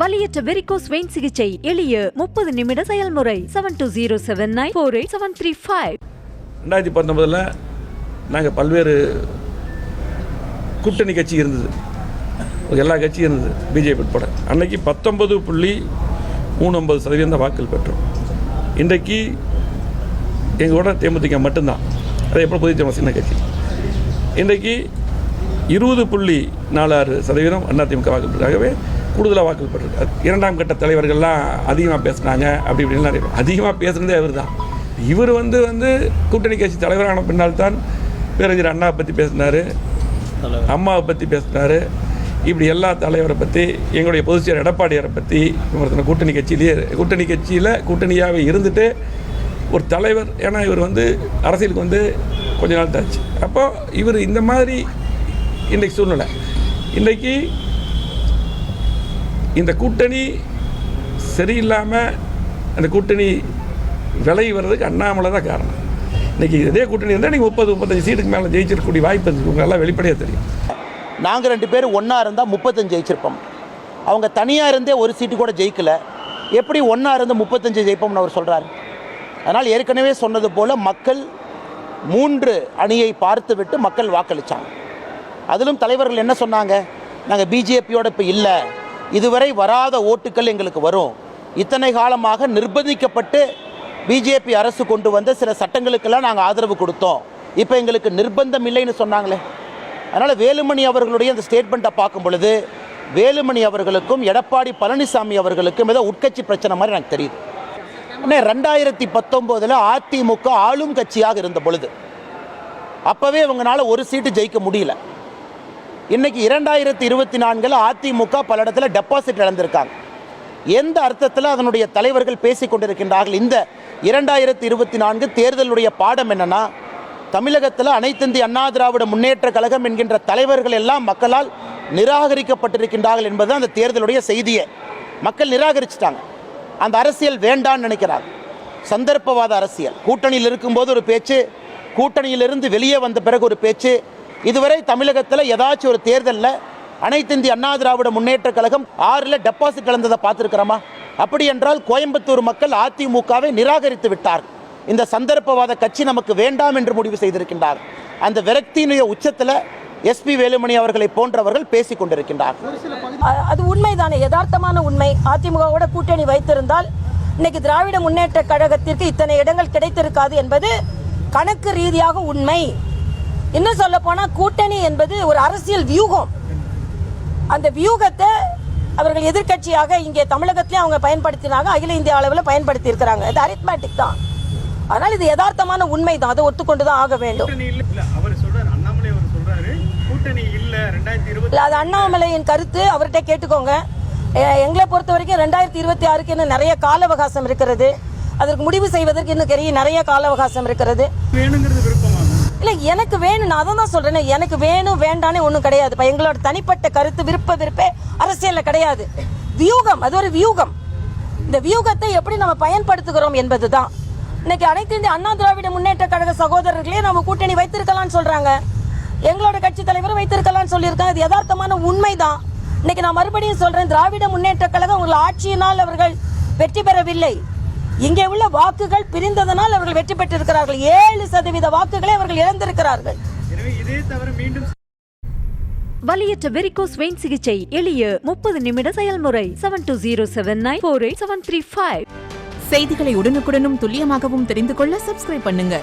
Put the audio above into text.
வலியற்ற varicose vein சிகிச்சை எளிய 30 நிமிட செயல்முறை 7207948735. 2019 நாங்கள் பல்வேறு கூட்டணி கட்சி இருந்தது, எல்லா கட்சியும் இருந்தது, பிஜேபி உட்பட. அன்னைக்கு 19.39% வாக்குகள் பெற்றோம். இன்றைக்கு எங்களோட தேமுதிக மட்டும்தான், அதே போல் புதிய தமிழ் சின்ன கட்சி. இன்றைக்கு 20.46% அதிமுக வாக்குகள் பெற்றாகவே கூடுதலாக வாக்குகள் பெற்றிருக்காரு. இரண்டாம் கட்ட தலைவர்கள்லாம் அதிகமாக பேசுனாங்க, அப்படி இப்படின்னு நிறைய அதிகமாக பேசுனதே அவர் தான். இவர் வந்து கூட்டணி கட்சி தலைவரான பின்னால் தான் பேரறிஞர் அண்ணாவை பற்றி பேசினார், அம்மாவை பற்றி பேசினார், இப்படி எல்லா தலைவரை பற்றி, எங்களுடைய பொதுச்செயலர் எடப்பாடியாரை பற்றி விமர்சனம். கூட்டணி கட்சியில் கூட்டணியாகவே இருந்துட்டு ஒரு தலைவர், ஏன்னா இவர் அரசியலுக்கு கொஞ்ச நாள் தாச்சு. அப்போ இவர் இந்த மாதிரி இன்றைக்கு சூழ்நிலை. இன்றைக்கு இந்த கூட்டணி சரியில்லாமல் அந்த கூட்டணி விலை வர்றதுக்கு அண்ணாமலை தான் காரணம். இன்றைக்கி இதே கூட்டணி இருந்தால் நீங்கள் 30-35 சீட்டுக்கு மேலே ஜெயிச்சிருக்கக்கூடிய வாய்ப்பு இருக்குது. உங்களெல்லாம் வெளிப்படையாக தெரியும். நாங்கள் 2 பேரும் ஒன்றா இருந்தால் 35 ஜெயிச்சிருப்போம். அவங்க தனியாக இருந்தே ஒரு சீட்டு கூட ஜெயிக்கலை, எப்படி ஒன்றா இருந்து 35 ஜெயிப்போம்னு அவர் சொல்கிறார். அதனால் ஏற்கனவே சொன்னது போல் மக்கள் 3 அணியை பார்த்து விட்டு மக்கள் வாக்களித்தாங்க. அதிலும் தலைவர்கள் என்ன சொன்னாங்க, நாங்கள் பிஜேபியோட இப்போ இல்லை, இதுவரை வராத ஓட்டுக்கள் எங்களுக்கு வரும், இத்தனை காலமாக நிர்பந்திக்கப்பட்டு பிஜேபி அரசு கொண்டு வந்த சில சட்டங்களுக்கெல்லாம் நாங்கள் ஆதரவு கொடுத்தோம், இப்போ எங்களுக்கு நிர்பந்தம் இல்லைன்னு சொன்னாங்களே. அதனால் வேலுமணி அவர்களுடைய அந்த ஸ்டேட்மெண்ட்டை பார்க்கும் பொழுது வேலுமணி அவர்களுக்கும் எடப்பாடி பழனிசாமி அவர்களுக்கும் ஏதோ உட்கட்சி பிரச்சனை மாதிரி எனக்கு தெரியுது. 2019 அதிமுக ஆளும் கட்சியாக இருந்த பொழுது அப்போவே அவங்களால ஒரு சீட்டு ஜெயிக்க முடியல. இன்றைக்கி 2024 அதிமுக பல இடத்துல டெபாசிட் இழந்திருக்காங்க. எந்த அர்த்தத்தில் அதனுடைய தலைவர்கள் பேசி கொண்டிருக்கின்றார்கள்? இந்த 2024 தேர்தலுடைய பாடம் என்னென்னா, தமிழகத்தில் அனைத்து இந்திய அண்ணா திராவிட முன்னேற்ற கழகம் என்கின்ற தலைவர்கள் எல்லாம் மக்களால் நிராகரிக்கப்பட்டிருக்கின்றார்கள் என்பது அந்த தேர்தலுடைய செய்தியை. மக்கள் நிராகரிச்சிட்டாங்க. அந்த அரசியல் வேண்டான்னு நினைக்கிறாங்க. சந்தர்ப்பவாத அரசியல். கூட்டணியில் இருக்கும்போது ஒரு பேச்சு, கூட்டணியிலிருந்து வெளியே வந்த பிறகு ஒரு பேச்சு. இதுவரை தமிழகத்தில் ஏதாச்சும் ஒரு தேர்தலில் அனைத்து இந்திய அண்ணா திராவிட முன்னேற்ற கழகம் 6 டெபாசிட் இழந்ததை பார்த்துருக்கிறோமா? அப்படி என்றால் கோயம்புத்தூர் மக்கள் அதிமுகவை நிராகரித்து விட்டார்கள். இந்த சந்தர்ப்பவாத கட்சி நமக்கு வேண்டாம் என்று முடிவு செய்திருக்கின்றார். அந்த விரக்தியினுடைய உச்சத்தில் எஸ்பி வேலுமணி அவர்களை போன்றவர்கள் பேசிக் கொண்டிருக்கின்றார். அது உண்மைதானே, யதார்த்தமான உண்மை. அதிமுகவோட கூட்டணி வைத்திருந்தால் இன்னைக்கு திராவிட முன்னேற்ற கழகத்திற்கு இத்தனை இடங்கள் கிடைத்திருக்காது என்பது கணக்கு ரீதியாக உண்மை. இன்னும் சொல்ல போனா கூட்டணி என்பது ஒரு அரசியல் வியூகம். அந்த வியூகத்தை அவர்கள் எதிர்கட்சியாக இங்கே தமிழகத்திலேயே அவங்க பயன்படுத்தினாங்க, அகில இந்திய அளவில் பயன்படுத்தி இருக்கிறாங்க. இது அரித்மேட்டிக் தான். அதனால் இது யதார்த்தமான உண்மை தான், அதை ஒத்துக்கொண்டு தான் ஆக வேண்டும். அது அண்ணாமலையின் கருத்து, அவர்கிட்ட கேட்டுக்கோங்க. எங்களை பொறுத்த வரைக்கும் 2026 இன்னும் நிறைய கால அவகாசம் இருக்கிறது. அதற்கு முடிவு செய்வதற்கு இன்னும் நிறைய கால அவகாசம் இருக்கிறது. இல்லை, எனக்கு வேணும், நான் அதை தான் சொல்றேன். எனக்கு வேணும் வேண்டானே ஒன்றும் கிடையாது. இப்போ எங்களோட தனிப்பட்ட கருத்து விருப்பே அரசியலில் கிடையாது. வியூகம், அது ஒரு வியூகம். இந்த வியூகத்தை எப்படி நம்ம பயன்படுத்துகிறோம் என்பது தான். இன்னைக்கு அனைத்து இந்திய அண்ணா திராவிட முன்னேற்ற கழக சகோதரர்களே நம்ம கூட்டணி வைத்திருக்கலாம்னு சொல்றாங்க. எங்களோட கட்சி தலைவரும் வைத்திருக்கலாம்னு சொல்லியிருக்காங்க. இது யதார்த்தமான உண்மைதான். இன்னைக்கு நான் மறுபடியும் சொல்றேன், திராவிட முன்னேற்ற கழகம் உங்கள் ஆட்சியினால் அவர்கள் வெற்றி பெறவில்லை. இங்கே உள்ள வாக்குகள் பிரிந்ததனால் அவர்கள் வெற்றி பெற்றிருக்கிறார்கள். 7% வாக்குகளை அவர்கள் இழந்திருக்கிறார்கள். வலியற்ற வெரிகோஸ் வெயின் சிகிச்சை எளிய 30 நிமிட செயல்முறை 7207948735. செய்திகளை உடனுக்குடனும் துல்லியமாகவும் தெரிந்து கொள்ள சப்ஸ்கிரைப் பண்ணுங்க.